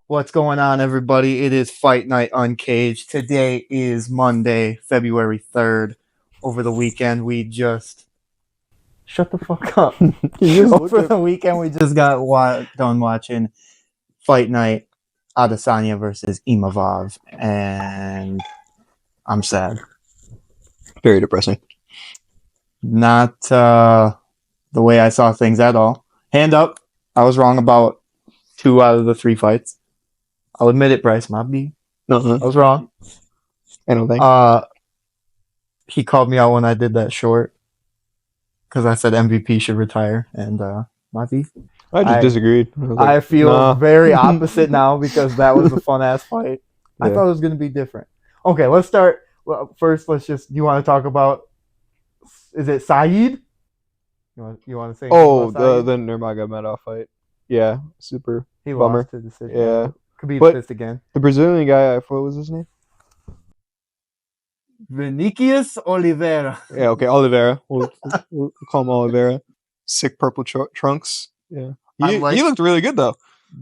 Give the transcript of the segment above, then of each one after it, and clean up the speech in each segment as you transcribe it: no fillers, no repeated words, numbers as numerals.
What's going on, everybody? It is Fight Night Uncaged. Today is Monday, February 3rd. Over the weekend, we just. Shut the fuck up. Over the weekend, we just got done watching Fight Night Adesanya versus Imavov. And I'm sad. Very depressing. Not the way I saw things at all. Hand up. I was wrong about 2 out of the 3 fights. I'll admit it, Bryce. My B. I was wrong. I don't think. He called me out when I did that short because I said MVP should retire, and my B. I just disagreed. I feel very opposite now because that was a fun ass fight. I thought it was going to be different. Okay, let's start. Well, first, let's just. You want to talk about? Is it Saeed? You want to say? Oh, the Nurmagomedov fight. Yeah, super. He bummer. Lost to decision. Yeah, Khabib pissed again. The Brazilian guy. What was his name? Vinicius Oliveira. Yeah, okay, Oliveira. We'll call him Oliveira. Sick purple trunks. Yeah, he looked really good though.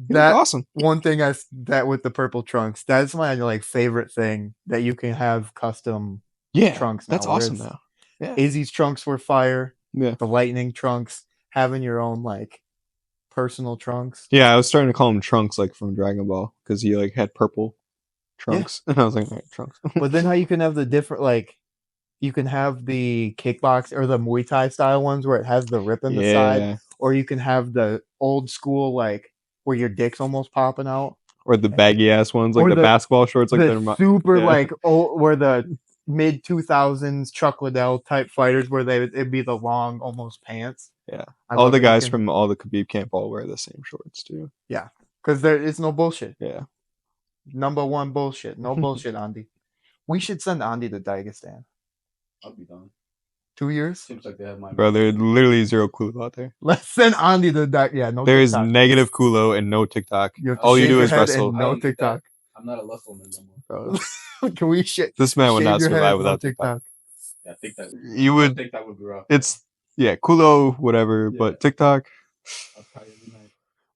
That's awesome. One thing that with the purple trunks, that's my favorite thing that you can have custom trunks. That's awesome now. Yeah, Izzy's trunks were fire. Yeah, the lightning trunks, having your own personal trunks. Yeah, I was starting to call him trunks from Dragon Ball because he had purple trunks, and I was like, all right, trunks. But then how you can have the different you can have the kickbox or the Muay Thai style ones where it has the rip in the side, or you can have the old school where your dick's almost popping out, or the baggy ass ones the basketball shorts, the super where the mid 2000s Chuck Liddell type fighters where it'd be the long almost pants. Yeah, all the guys from all the Khabib camp all wear the same shorts too. Yeah, because there is no bullshit. Yeah, number one bullshit. No bullshit, Andy. We should send Andy to Dagestan. I'll be done. 2 years? Seems like they have my bro. There's literally zero culo out there. Let's send Andy to no. There is negative culo and no TikTok. All you do is wrestle. No TikTok. I'm not a Muslim anymore. Bro. Can we shit? This man would not survive without TikTok. Yeah, TikTok. You would. TikTok would be rough. It's culo, whatever, but TikTok.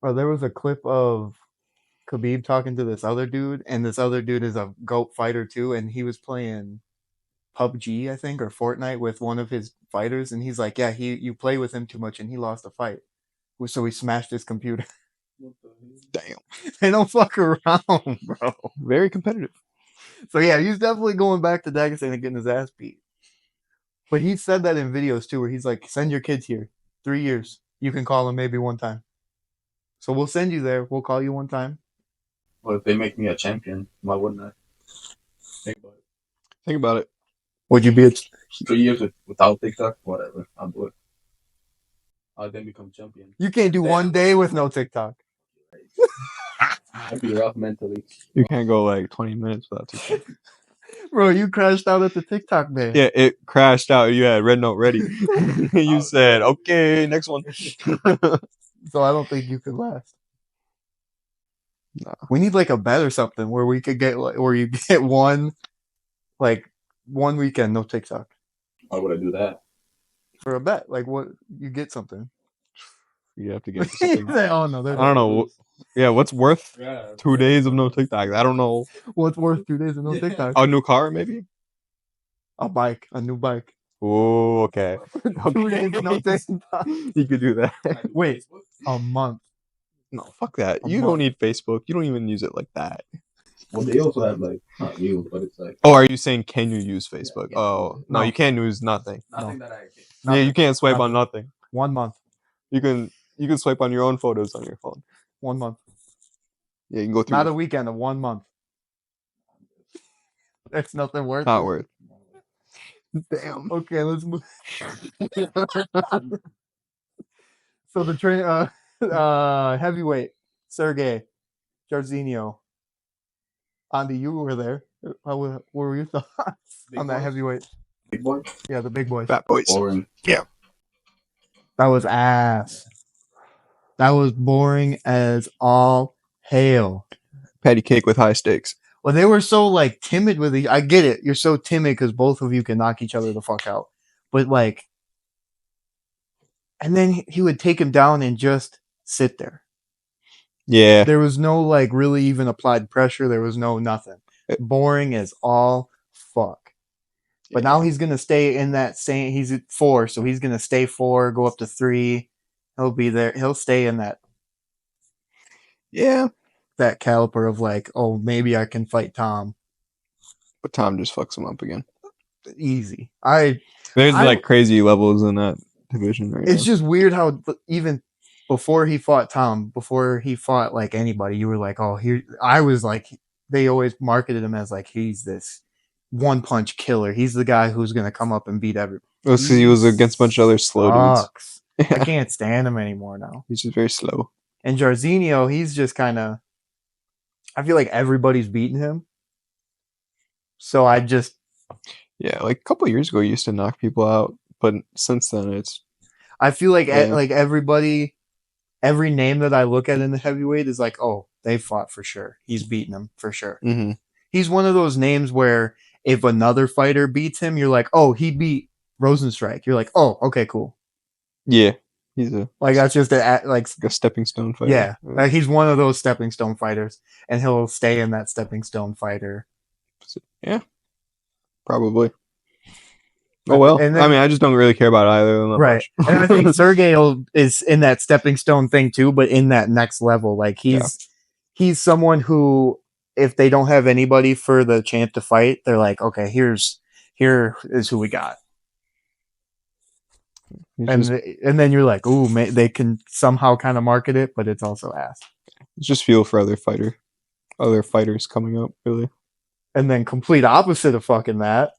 Bro, there was a clip of Khabib talking to this other dude, and this other dude is a GOAT fighter too, and he was playing PUBG, I think, or Fortnite with one of his fighters, and he's like, yeah, you play with him too much, and he lost a fight. So he smashed his computer. Damn. They don't fuck around, bro. Very competitive. So yeah, he's definitely going back to Dagestan and getting his ass beat. But he said that in videos too, where he's like, send your kids here. 3 years. You can call them maybe one time. So we'll send you there. We'll call you one time. Well, if they make me a champion, why wouldn't I? Think about it. Would you be 3 years without TikTok? Whatever. I'll do it. I'll then become champion. You can't do 1 day with no TikTok. I'd be rough mentally. You can't go 20 minutes without TikTok. Bro, you crashed out at the TikTok day. Yeah, it crashed out. You had Red Note ready. You said, okay, next one. So I don't think you could last. No. We need a bet or something where we could get where you get one weekend, no TikTok. Why would I do that? For a bet. What you get something. You have to get something. Oh no, I don't know. Yeah, what's worth 2 days of no TikTok? I don't know. What's worth 2 days of no TikTok? A new car, maybe? A new bike. Oh, okay. 2 days of no TikTok. You could do that. Wait, a month. No, fuck that. You don't need Facebook. You don't even use it like that. Well, they also have not you, but it's Oh, are you saying can you use Facebook? Yeah, oh, no, you can't use nothing. Nothing that I can. Yeah, you can't swipe on nothing. 1 month. You can swipe on your own photos on your phone. 1 month. Yeah, you can go through. Not a weekend, 1 month. That's nothing worth. Not worth. Damn. Okay, let's move. So the heavyweight Sergey Jarzinho. Andy, you were there. What were your thoughts on that heavyweight? Big boy? Yeah, the big boys. Fat boys. Boring. Yeah. That was ass. That was boring as all hell. Patty cake with high stakes. Well, they were so timid with I get it. You're so timid because both of you can knock each other the fuck out. But and then he would take him down and just sit there. Yeah. There was no like really even applied pressure. There was no nothing. Boring as all fuck. But now he's gonna stay in that same. He's at 4, so he's gonna stay 4, go up to 3. He'll be there. He'll stay in that caliber of like, oh, maybe I can fight Tom. But Tom just fucks him up again. Easy. There's like crazy levels in that division right now. It's just weird how even before he fought Tom, before he fought like anybody, you were like, oh, here. I was like, they always marketed him as like he's this one punch killer. He's the guy who's gonna come up and beat everybody. Well, because he was against a bunch of other slow dudes. I can't stand him anymore now. He's just very slow. And Jairzinho, he's just kind of. I feel like everybody's beating him. So I just. Yeah, like a couple of years ago, he used to knock people out, but since then, it's. I feel like like everybody, every name that I look at in the heavyweight is like, oh, they fought for sure. He's beating them for sure. Mm-hmm. He's one of those names where if another fighter beats him, you're like, oh, he beat Rosenstrike. You're like, oh, okay, cool. Yeah, he's a like that's just like a stepping stone fighter. Yeah, like he's one of those stepping stone fighters, and he'll stay in that stepping stone fighter. Yeah, probably. Oh well, and then, I mean, I just don't really care about either of them. Right, and I think Sergey is in that stepping stone thing too, but in that next level. Like he's someone who, if they don't have anybody for the champ to fight, they're like, okay, here is who we got. And then you're like, ooh, they can somehow kind of market it, but it's also ass. Just feel for other fighters coming up, really. And then complete opposite of fucking that,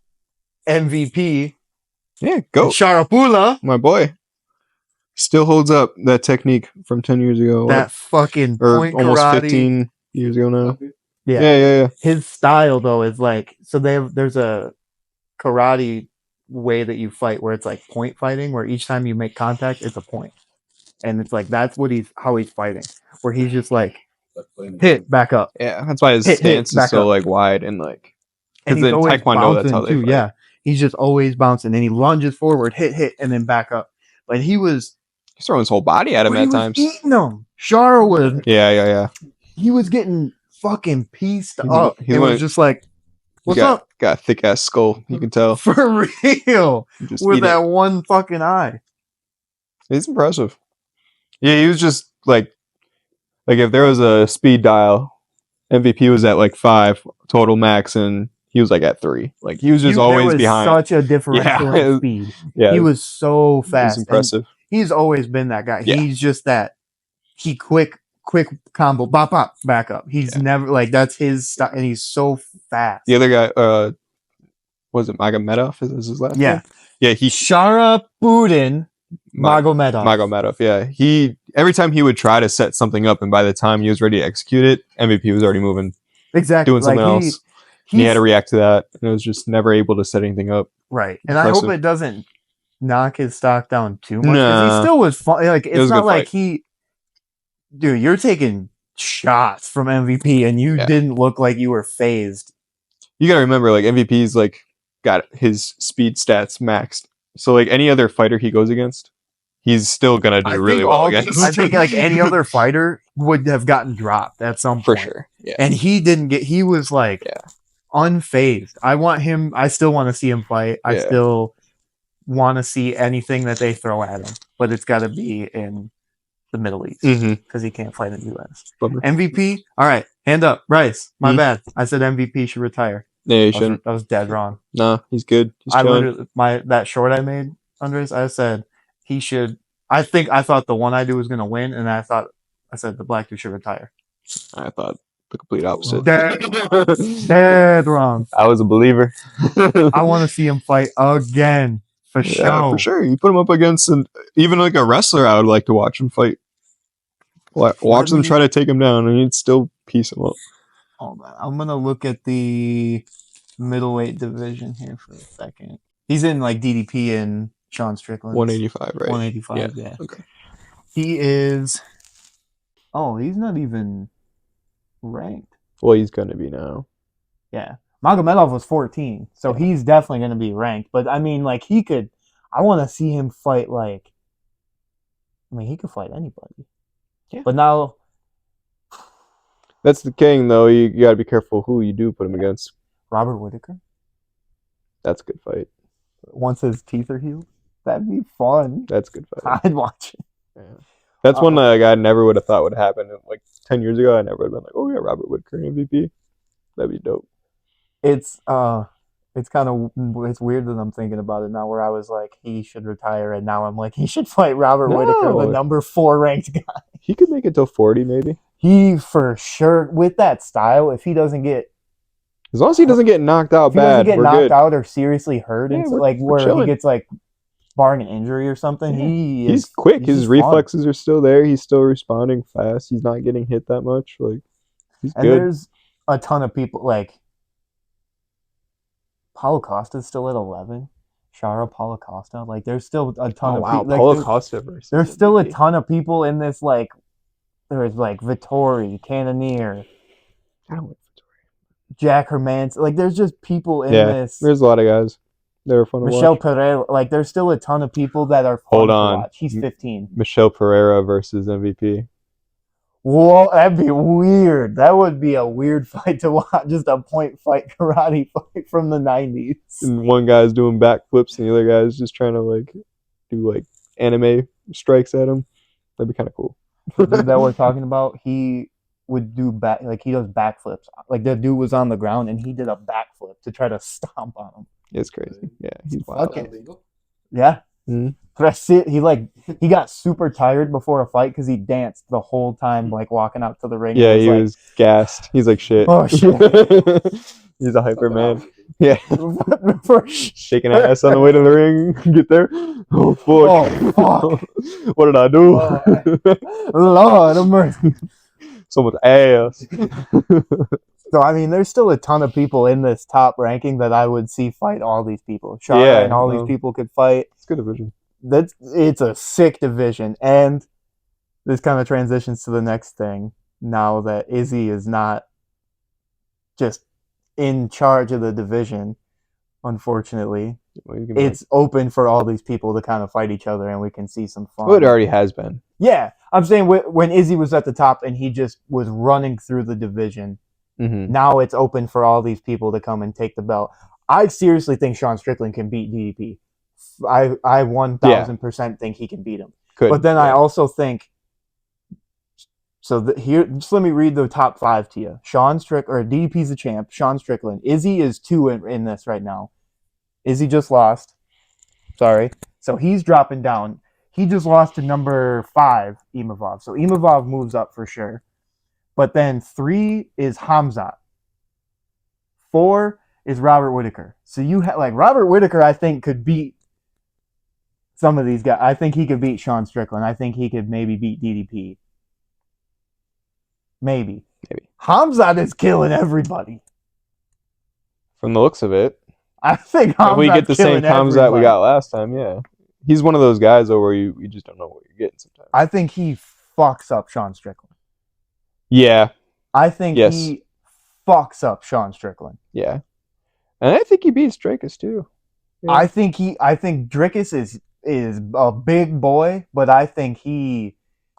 MVP. Yeah, go Sharapula, my boy. Still holds up that technique from 10 years ago. That fucking point almost karate. 15 years ago now. Yeah. His style though is like, so there's a karate way that you fight where it's like point fighting, where each time you make contact it's a point, and it's like that's how he's fighting, where he's just like hit back up. Yeah, that's why his stance is so like wide and like, because in Taekwondo that's how they fight. Yeah, he's just always bouncing, and he lunges forward, hit, and then back up. But he's throwing his whole body at him at times. Eating him. Shara was. Yeah. He was getting fucking pieced up. He was just like, what's up? Got a thick ass skull. You can tell. For real. With that one fucking eye. It's impressive. Yeah, he was just like if there was a speed dial, MVP was at like 5 total max, and he was like at 3. Like he was just always behind. Such a differential in speed. Yeah, he was so fast. It was impressive. And he's always been that guy. Yeah. He's just that. He quick combo, bop, back up. He's never like that's his style, and he's so fast. The other guy, was it Magomedov? Is his last name? Yeah, he Sharapudin Magomedov. Magomedov, yeah. He every time he would try to set something up, and by the time he was ready to execute it, MVP was already moving. Exactly. Doing something else. He had to react to that, and it was just never able to set anything up. Right. And I hope it doesn't knock his stock down too much. Because he still was fun. Like it's not like dude, you're taking shots from MVP, and you didn't look like you were phased. You gotta remember, like MVP's like got his speed stats maxed. So like any other fighter he goes against, he's still gonna do really well against. I think like any other fighter would have gotten dropped at some point. For sure. Yeah. And he didn't get. He was like unfazed. I still want to see him fight. I still want to see anything that they throw at him, but it's got to be in the Middle East because he can't fight in the U.S. Bummer. MVP. All right, hand up, Rice. My bad. I said MVP should retire. Yeah, he shouldn't. I was dead wrong. No, he's good. He's that short I made, Andres. I said he should. I thought the one I do was going to win, and I said the black dude should retire. I thought the complete opposite. Dead wrong. I was a believer. I want to see him fight again. For sure. For sure. You put him up against even like a wrestler, I would like to watch him fight. Watch them try to take him down, and he'd still piece him up. Hold on. I'm going to look at the middleweight division here for a second. He's in like DDP and Sean Strickland. 185, right? 185, yeah. Okay. He is... Oh, he's not even ranked. Well, he's going to be now. Yeah. Magomedov was 14, so he's definitely going to be ranked. But, I mean, like, he could... I want to see him fight, like... I mean, he could fight anybody. Yeah. But now... That's the king, though. You got to be careful who you do put him against. Robert Whitaker. That's a good fight. Once his teeth are healed, that'd be fun. That's a good fight. I'd watch it. Yeah. That's one that I never would have thought would happen. Like 10 years ago, I never would have been like, oh yeah, Robert Whitaker MVP. That'd be dope. It's weird that I'm thinking about it now. Where I was like, he should retire, and now I'm like, he should fight Robert Whitaker, the number 4 ranked guy. He could make it till 40, maybe. He for sure with that style. If he doesn't get, as long as he doesn't get knocked out if he doesn't bad, get we're knocked good. out or seriously hurt, Yeah, and we're where chilling. he gets like barring an injury or something, Yeah. He's quick. His reflexes are still there. He's still responding fast. He's not getting hit that much. Like he's and good. There's a ton of people like Paulo Costa's still at 11. Shara Paulo Costa. Like there's still a ton of people. Like, Paulo Costa versus there's still a ton of people in this. Like there's like Vittori, Cannonier, I don't like Vittori. Jack Hermance. Like there's just people in this. There's a lot of guys. They're fun to Michel watch. Pereira. Like there's still a ton of people that are fun Hold to on. watch. He's 15. Michel Pereira versus MVP. Whoa, that'd be weird. That would be a weird fight to watch. Just a point fight karate fight from the 90s. And one guy's doing backflips and the other guy's just trying to like do like anime strikes at him. That'd be kind of cool. The dude that we're talking about, he would do he does backflips. Like the dude was on the ground and he did a backflip to try to stomp on him. It's crazy. Yeah, he's wild. Okay. Yeah. Mm-hmm. That's it. He got super tired before a fight because he danced the whole time, like walking out to the ring. Yeah, he was gassed. He's like, shit. Oh shit. He's a hyper man. Yeah. For shaking ass on the way to the ring. Get there. Oh fuck. Oh, fuck. What did I do? Lord of mercy. So much ass. So I mean, there's still a ton of people in this top ranking that I would see fight all these people. Shara and all these people could fight. It's a good division. It's a sick division, and this kind of transitions to the next thing. Now that Izzy is not just in charge of the division, unfortunately, it's open for all these people to kind of fight each other, and we can see some fun. Well, it already has been. Yeah, I'm saying when Izzy was at the top and he just was running through the division. Mm-hmm. Now it's open for all these people to come and take the belt. I seriously think Sean Strickland can beat DDP. I 1000% think he can beat him. But then I also think. So here, just let me read the top 5 to you. DDP's the champ. Sean Strickland. Izzy is 2 in this right now. Izzy just lost. Sorry. So he's dropping down. He just lost to number 5, Imavov. So Imavov moves up for sure. But then 3 is Hamzat. 4 is Robert Whitaker. So you have Robert Whitaker, I think, could beat some of these guys. I think he could beat Sean Strickland. I think he could maybe beat DDP. Maybe. Hamzat is killing everybody. From the looks of it. I think Hamzat's if we get the same Hamzat we got last time, yeah. He's one of those guys, though, where you just don't know what you're getting sometimes. I think he fucks up Sean Strickland. Yeah. I think he fucks up Sean Strickland. Yeah. And I think he beats Drakus, too. Yeah. I think Drakus is a big boy, but I think he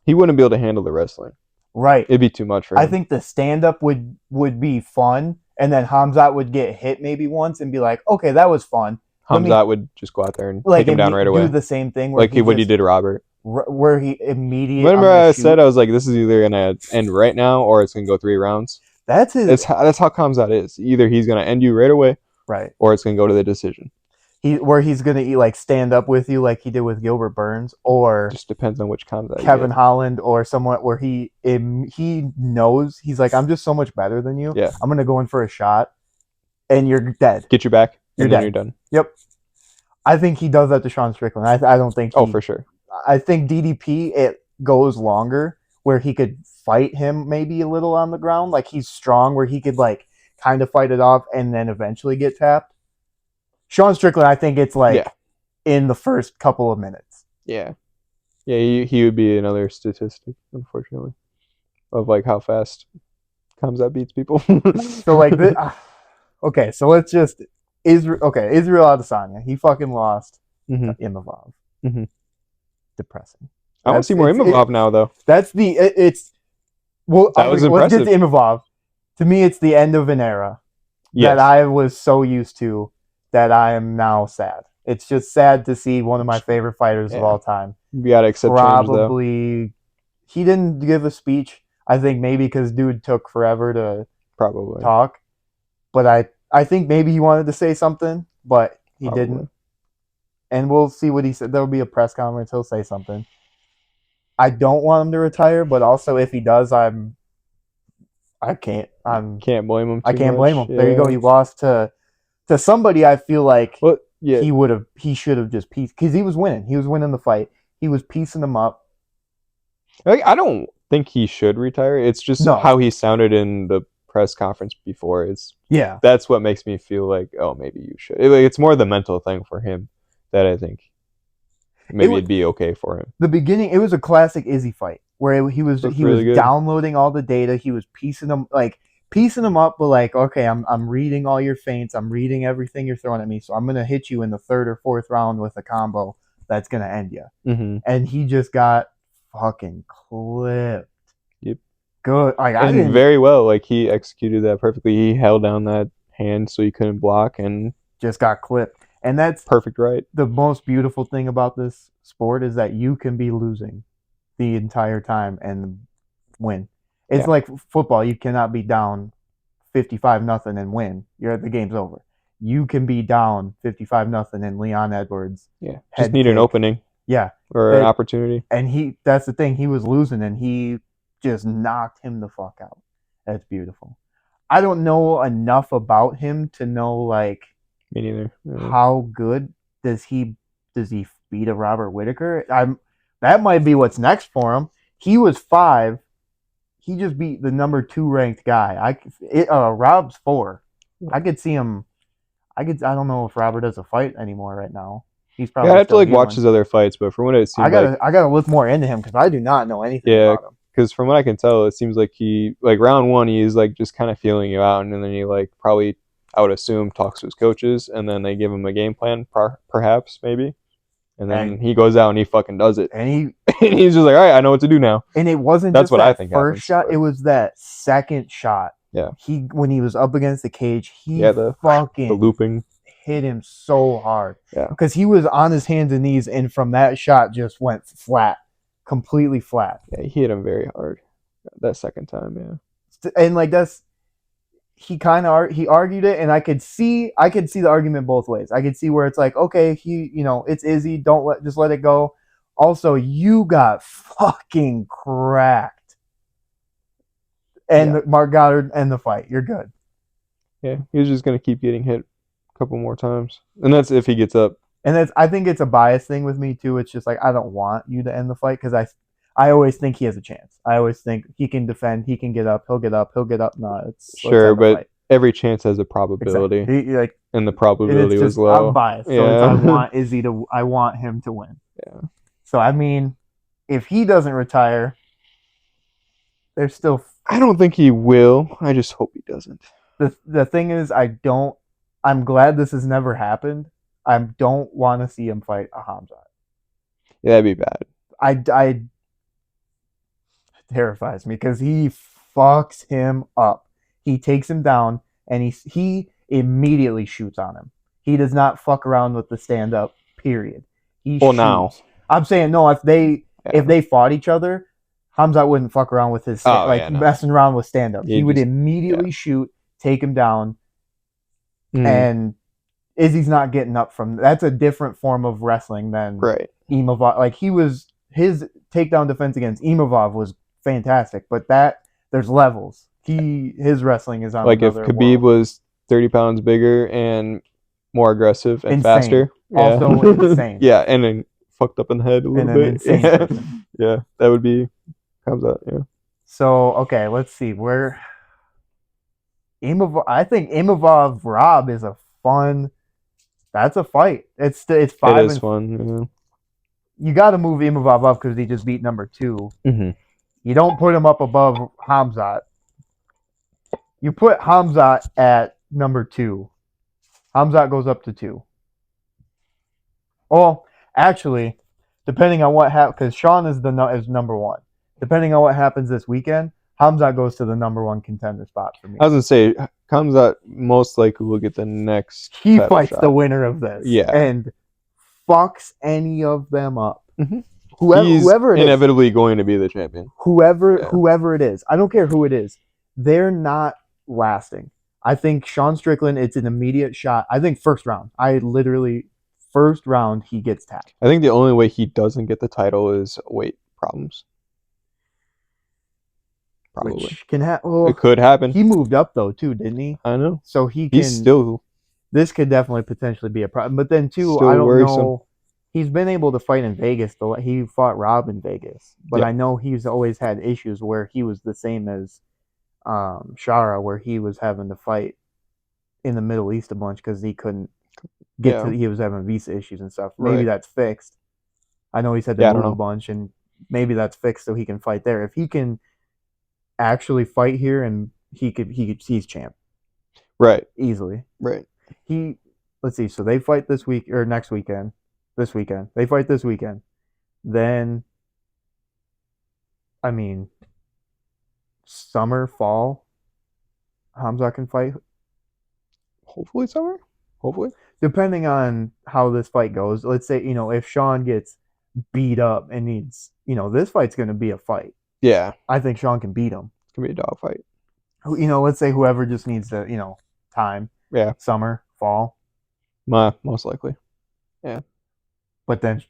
wouldn't be able to handle the wrestling. Right. It'd be too much for him. I think the stand-up would be fun, and then Hamzat would get hit maybe once and be like, okay, that was fun. Hamzat would just go out there and take him down right away. Do the same thing. Like what he did to Robert. Where he immediately... Remember I said, I was like, this is either going to end right now or it's going to go 3 rounds? That's how Hamzat is. Either he's going to end you right away, right, or it's going to go to the decision. Where he's going to stand up with you like he did with Gilbert Burns, or just depends on which Hamzat. Kevin Holland, or someone where he knows, he's like, I'm just so much better than you. Yeah. I'm going to go in for a shot, and you're dead. Get your back, you're and dead. Then you're done. Yep. I think he does that to Sean Strickland. I don't think. For sure. I think DDP, it goes longer where he could fight him maybe a little on the ground. Like he's strong where he could kind of fight it off and then eventually get tapped. Sean Strickland, I think it's in the first couple of minutes. Yeah. Yeah, he would be another statistic, unfortunately, of how fast Hamzat beats people. So okay, so let's just Israel Adesanya. He fucking lost to Imavov. Mm-hmm. Depressing. I want to see more Imavov now, though. That's it's Well, That was let's get impressive. to Imavov. To me, it's the end of an era Yes. that I was so used to that I am now sad. It's just sad to see one of my favorite fighters of Yeah. all time. You gotta accept change, though. Probably, he didn't give a speech. I think maybe because dude took forever to Probably. talk. But I think maybe he wanted to say something, but he Probably. didn't. And we'll see what he said. There'll be a press conference. He'll say something. I don't want him to retire, but also if he does, I can't. Can't blame him. I Too can't much. blame him. There you go. Yeah. He lost to somebody. I feel like Well, yeah. he should have just pieced because he was winning. He was winning the fight. He was piecing them up. Like, I don't think he should retire. It's just No. how he sounded in the press conference before. Yeah. That's what makes me feel like, oh, maybe you should. It's more the mental thing for him that I think maybe it'd be okay for him. The beginning, it was a classic Izzy fight where he was Really good. downloading all the data. He was piecing them up, but like, okay, I'm reading all your feints. I'm reading everything you're throwing at me. So I'm gonna hit you in the third or fourth round with a combo that's gonna end you. Mm-hmm. And he just got fucking clipped. Yep. Good. Like, I And didn't. very well. Like, he executed that perfectly. He held down that hand so he couldn't block, and Just got clipped. And that's perfect right. the most beautiful thing about this sport is that you can be losing the entire time and win. It's like football. You cannot be down 55-0 and win. The game's over. You can be down 55-0 and Leon Edwards. Yeah. Just need an opening. Yeah. Or an opportunity. And that's the thing. He was losing and he just knocked him the fuck out. That's beautiful. I don't know enough about him to know like me neither. How good does he beat a Robert Whittaker? That might be what's next for him. He was 5. He just beat the number 2 ranked guy. Rob's 4. I could see him. I don't know if Robert does a fight anymore right now. He's probably. I have to watch his other fights, but from what it seems, I gotta look more into him because I do not know anything about him. Because from what I can tell, it seems like he round 1 he's just kind of feeling you out, and then he probably, I would assume, talks to his coaches, and then they give him a game plan, perhaps, maybe. And then he goes out and he fucking does it. And he's just like, all right, I know what to do now. And it wasn't That's just what that I think first shot, but... it was that second shot. Yeah. When he was up against the cage, the looping hit him so hard. Yeah. Because he was on his hands and knees, and from that shot just went flat. Completely flat. Yeah, he hit him very hard that second time, yeah. And he argued it, and I could see the argument both ways. I could see where it's like, okay, it's Izzy, just let it go. Also, you got fucking cracked. And Mark Goddard and the fight, you're good. Yeah, he was just gonna keep getting hit a couple more times, and that's if he gets up. And I think it's a bias thing with me too. It's just like I don't want you to end the fight because I always think he has a chance. I always think he can defend. He can get up. He'll get up. No, it's sure, but every chance has a probability. Exactly. And the probability was low. I'm biased, so I want him to win. Yeah. So I mean, if he doesn't retire, there's still. I don't think he will. I just hope he doesn't. The thing is, I'm glad this has never happened. I don't want to see him fight a Hamzat. Yeah, that'd be bad. It terrifies me because he fucks him up. He takes him down and he immediately shoots on him. He does not fuck around with the stand up. Period. Shoots. Now I'm saying no. If they fought each other, Hamzat wouldn't fuck around with his messing around with stand up. He would immediately shoot, take him down, and Izzy's not getting up from. That's a different form of wrestling than Imavov. His takedown defense against Imavov was fantastic, but there's levels. His wrestling is on another if Khabib was 30 pounds bigger and more aggressive and faster. Also insane. Yeah, and then fucked up in the head a little bit. Insane yeah, that would be comes out. Yeah. So okay, let's see where Imavov. I think Imavov Rob is a fun. That's a fight. It's 5. It is fun. Yeah. You got to move Imavov up because he just beat number 2. Mm-hmm. You don't put him up above Hamzat. You put Hamzat at number 2. Hamzat goes up to 2. Well, actually, depending on what happens, because Sean is number 1. Depending on what happens this weekend, Hamzat goes to the number one contender spot for me. I was gonna say, Kamzat most likely will get the next. He title fights shot. the winner of this, Yeah. and fucks any of them up. Mhm. Whoever, He's whoever it is, inevitably going to be the champion. whoever it is, I don't care who it is, they're not lasting. I think Sean Strickland, it's an immediate shot. I think first round. First round, he gets tapped. I think the only way he doesn't get the title is weight problems. Probably. Which can happen. It could happen. He moved up though too, didn't he? I know. So He's still. This could definitely potentially be a problem. But then too, Still I don't worrisome. know. He's been able to fight in Vegas. He fought Rob in Vegas, but Yeah. I know he's always had issues where he was the same as Shara, where he was having to fight in the Middle East a bunch because he couldn't get Yeah. to. He was having visa issues and stuff. Maybe Right. that's fixed. I know he's had to Yeah, I don't move a know. bunch, and maybe that's fixed so he can fight there. If he can actually fight here, and he's champ Right. easily. Right. Let's see. So they fight this week or next weekend. This weekend they fight this weekend. Then, I mean, summer, fall, Hamza can fight. Hopefully summer. Hopefully. Depending on how this fight goes. Let's say if Sean gets beat up and needs this fight's going to be a fight. Yeah. I think Sean can beat him. It's gonna be a dog fight. Let's say whoever just needs to time. Yeah. Summer, fall. Most likely. But then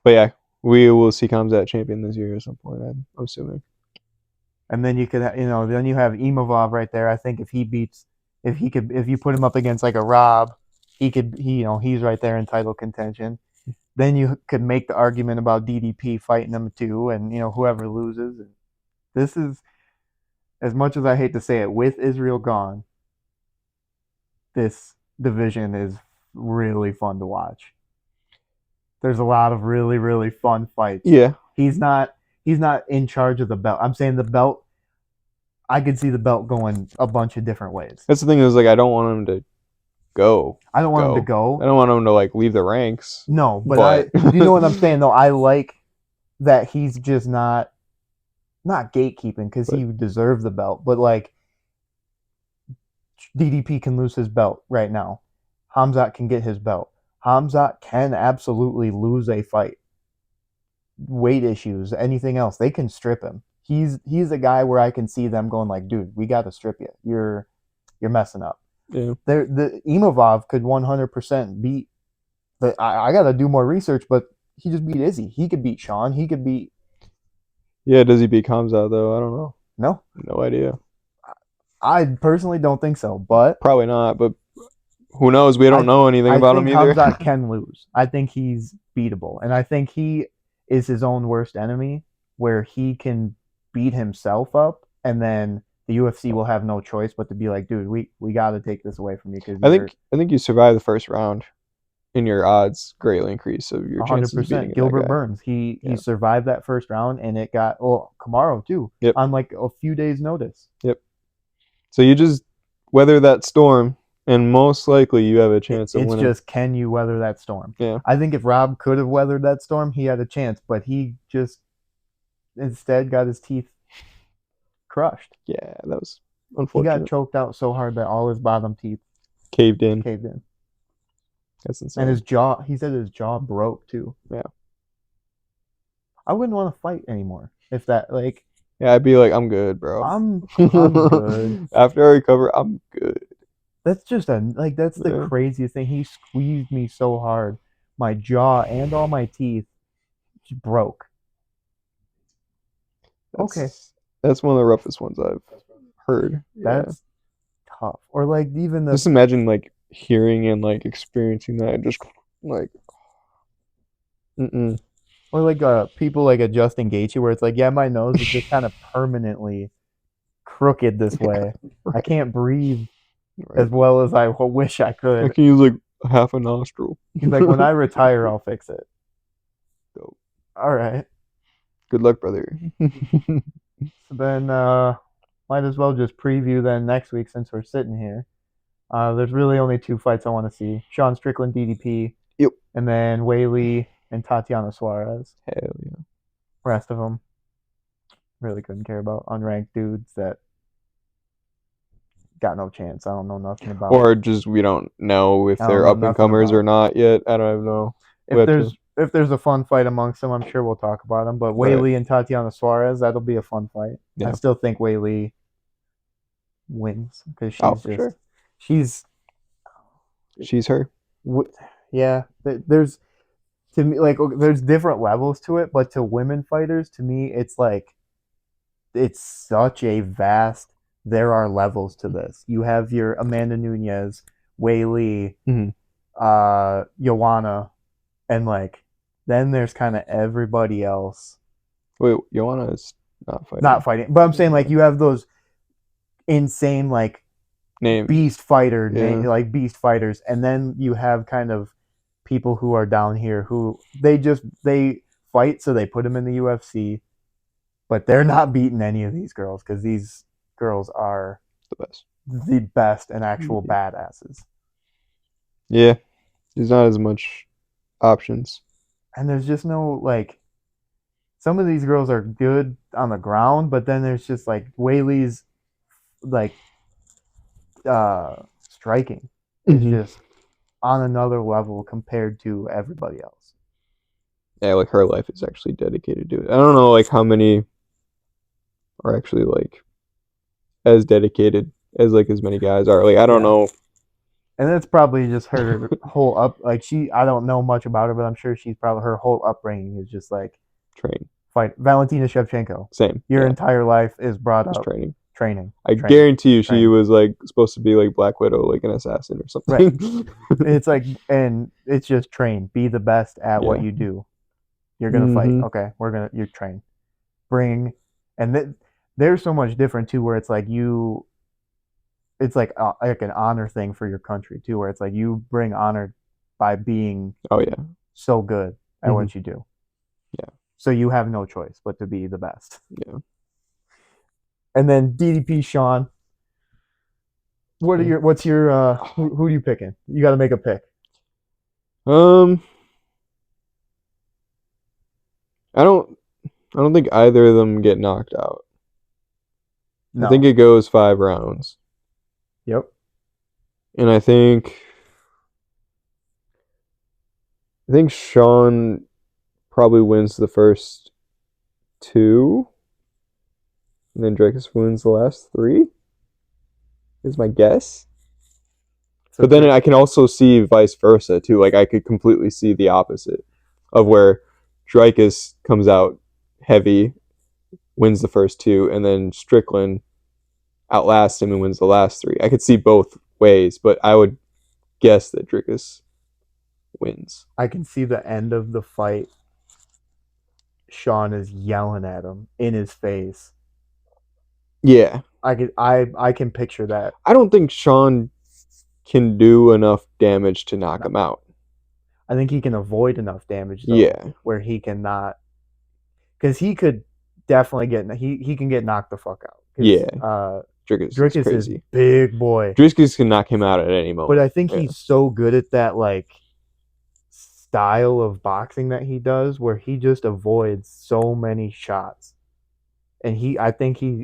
But yeah, we will see Kamzat champion this year at some point. I'm assuming. And then you could, then you have Imavov right there. I think if you put him up against like a Rob, he's right there in title contention. Then you could make the argument about DDP fighting him too, and whoever loses. And this is, as much as I hate to say it, with Israel gone, this division is really fun to watch. There's a lot of really, really fun fights. Yeah. He's not in charge of the belt. I'm saying the belt, I could see the belt going a bunch of different ways. That's the thing is, like, I don't want him to go. I don't want him to go. I don't want him to, like, leave the ranks. No, but you know what I'm saying, though? I like that he's just not gatekeeping because he deserves the belt. But, like, DDP can lose his belt right now. Hamzat can get his belt. Hamzat can absolutely lose a fight. Weight issues, anything else, they can strip him. He's a guy where I can see them going like, dude, we got to strip you. You're messing up. Yeah. The Imavov could 100% beat. But I got to do more research. But he just beat Izzy. He could beat Sean. He could beat. Yeah, does he beat Kamzat though? I don't know. No idea. I personally don't think so. But probably not. But who knows? We don't know anything about him either. Hamzat can lose. I think he's beatable, and I think he is his own worst enemy, where he can beat himself up, and then the UFC will have no choice but to be like, dude, we got to take this away from you. Cause I think you survive the first round, and your odds greatly increase. So your chances of beating Gilbert Burns, he survived that first round, and it got Kamaru too. Yep. On like a few days' notice. Yep. So you just weather that storm, and most likely you have a chance of winning. It's just, can you weather that storm? Yeah. I think if Rob could have weathered that storm, he had a chance, but he just instead got his teeth crushed. Yeah, that was unfortunate. He got choked out so hard that all his bottom teeth caved in. That's insane. And his jaw, he said his jaw broke too. Yeah. I wouldn't want to fight anymore if that, like. Yeah, I'd be like, I'm good, bro. I'm good. After I recover, I'm good. That's just that's the craziest thing. He squeezed me so hard. My jaw and all my teeth just broke. That's one of the roughest ones I've heard. That's tough. Or like even just imagine like hearing and like experiencing that and just like Or like people like adjusting Gaethje where it's like, yeah, my nose is just kind of permanently crooked this way. Right. I can't breathe as well as I wish I could. I can use like half a nostril. He's like, when I retire, I'll fix it. Dope. All right. Good luck, brother. So then might as well just preview then next week since we're sitting here. There's really only 2 fights I want to see. Sean Strickland, DDP. Yep. And then Weili and Tatiana Suarez. Hell yeah. Rest of them. Really couldn't care about unranked dudes that got no chance. I don't know nothing about. Or just we don't know if I don't they're know up and nothing comers or about. not yet. I don't even know. We If have to. there's a fun fight amongst them, I'm sure we'll talk about them. But Right. Weili and Tatiana Suarez, that'll be a fun fight. I Yeah. still think Weili wins because she's Oh, for just sure. she's She's her. yeah. There's to me like there's different levels to it, but to women fighters, to me, it's like it's such a vast. There are levels to this. You have your Amanda Nunes, Weili, Mhm. Joanna, and like then there's kind of everybody else Wait, Joanna is not fighting. not fighting. But I'm saying like you have those insane like Name. beast fighter Yeah. like beast fighters, and then you have kind of people who are down here who they fight so they put them in the UFC, but they're not beating any of these girls because these girls are The best. the best and actual badasses. Yeah. There's not as much options. And there's just no like some of these girls are good on the ground, but then there's just like Whaley's like striking is Mhm. just on another level compared to everybody else. Yeah, like her life is actually dedicated to it. I don't know like how many are actually like as dedicated as like as many guys are. Like I don't Yeah. know. And it's probably just her whole like I don't know much about her, but I'm sure she's probably her whole upbringing is just like Train. fight Valentina Shevchenko. Same. Your Yeah. entire life is brought Just up training. training. I training, guarantee you she training. was like supposed to be like Black Widow, like an assassin or something. It's like, and it's just train. Be the best at what Yeah. you do. You're gonna fight. Mhm. Okay, you train. Bring, and there's so much different too, where it's like it's like an honor thing for your country too, where it's like you bring honor by being Oh yeah. so good at Mhm. what you do. Yeah. So you have no choice but to be the best. Yeah. And then DDP Sean. Yeah. What's your who are you picking? You got to make a pick. Um, I don't think either of them get knocked out. No. I think it goes 5 rounds. Yep. And I think Sean probably wins the first 2, and then Dracus wins the last 3. Is my guess. So But then I can also see vice versa too. Like I could completely see the opposite of where Dracus comes out heavy, wins the first 2, and then Strickland outlasts him and wins the last 3. I could see both ways, but I would guess that Dracus wins. I can see the end of the fight. Sean is yelling at him in his face. Yeah. I can picture that. I don't think Sean can do enough damage to knock him out. I think he can avoid enough damage though, Yeah. where he cannot, because he could definitely he can get knocked the fuck out. Yeah. Drickus is crazy. is big boy. Drickus can knock him out at any moment. But I think he's so good at that like style of boxing that he does, where he just avoids so many shots. And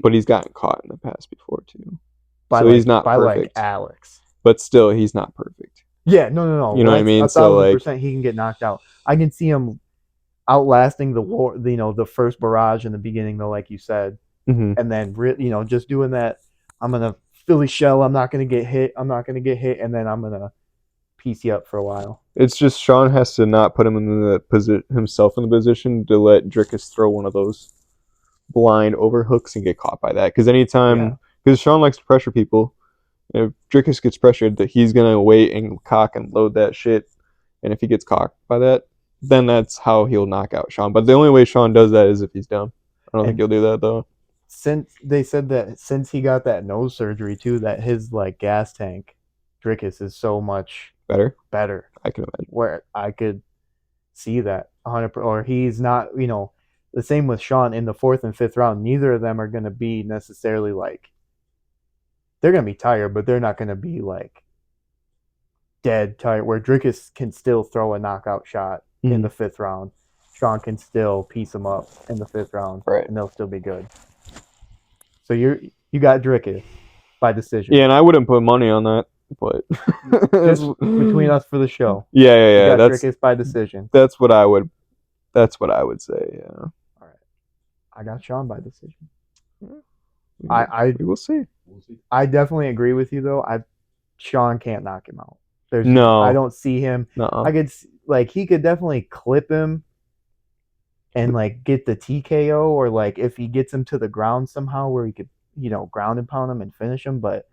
But he's gotten caught in the past before too. By so he's not perfect. Like Alex. But still, he's not perfect. Yeah, no. You know what I mean? 1,000% he can get knocked out. I can see him outlasting the war, the first barrage in the beginning, though, like you said, and then just doing that. I'm gonna Philly shell. I'm not gonna get hit. And then I'm gonna piece you up for a while. It's just Sean has to not put him in the himself in the position to let Drickus throw one of those blind overhooks and get caught by that. Because anytime, because Sean likes to pressure people. If Drickus gets pressured, that he's gonna wait and cock and load that shit, and if he gets caught by that, then that's how he'll knock out Sean. But the only way Sean does that is if he's down. I don't think he'll do that though. Since they said that since he got that nose surgery too, that his like gas tank, Drickus is so much better. I can imagine. Where I could see that 100%, or he's not. The same with Sean in the 4th and 5th round. Neither of them are going to be necessarily like. They're going to be tired, but they're not going to be like dead tired. Where Drickus can still throw a knockout shot in the 5th round, Sean can still piece him up in the 5th round, Right. and they'll still be good. So you got Drickus by decision. Yeah, and I wouldn't put money on that, but Just between us for the show. Yeah, yeah, You yeah. got Drickus by decision. That's what I would. That's what I would say. Yeah. All right. I got Sean by decision. We will see. We'll see. I definitely agree with you though. Sean can't knock him out. No. I don't see him. Nuh-uh. I could he could definitely clip him and like get the TKO, or like if he gets him to the ground somehow where he could, ground and pound him and finish him, but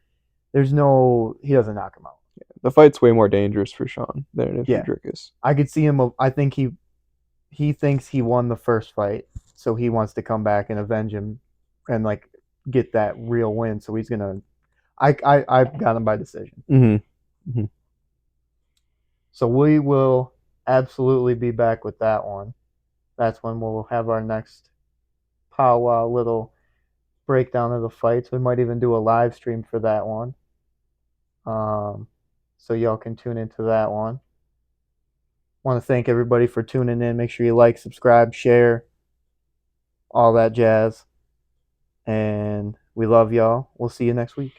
he doesn't knock him out. The fight's way more dangerous for Sean than if Yeah. Drickus. I could see him. I think he thinks he won the first fight, so he wants to come back and avenge him and like get that real win. So he's gonna. I've got him by decision. Mm-hmm. So we will absolutely be back with that one. That's when we'll have our next powwow little breakdown of the fights. We might even do a live stream for that one. So y'all can tune into that one. Want to thank everybody for tuning in. Make sure you like, subscribe, share, all that jazz. And we love y'all. We'll see you next week.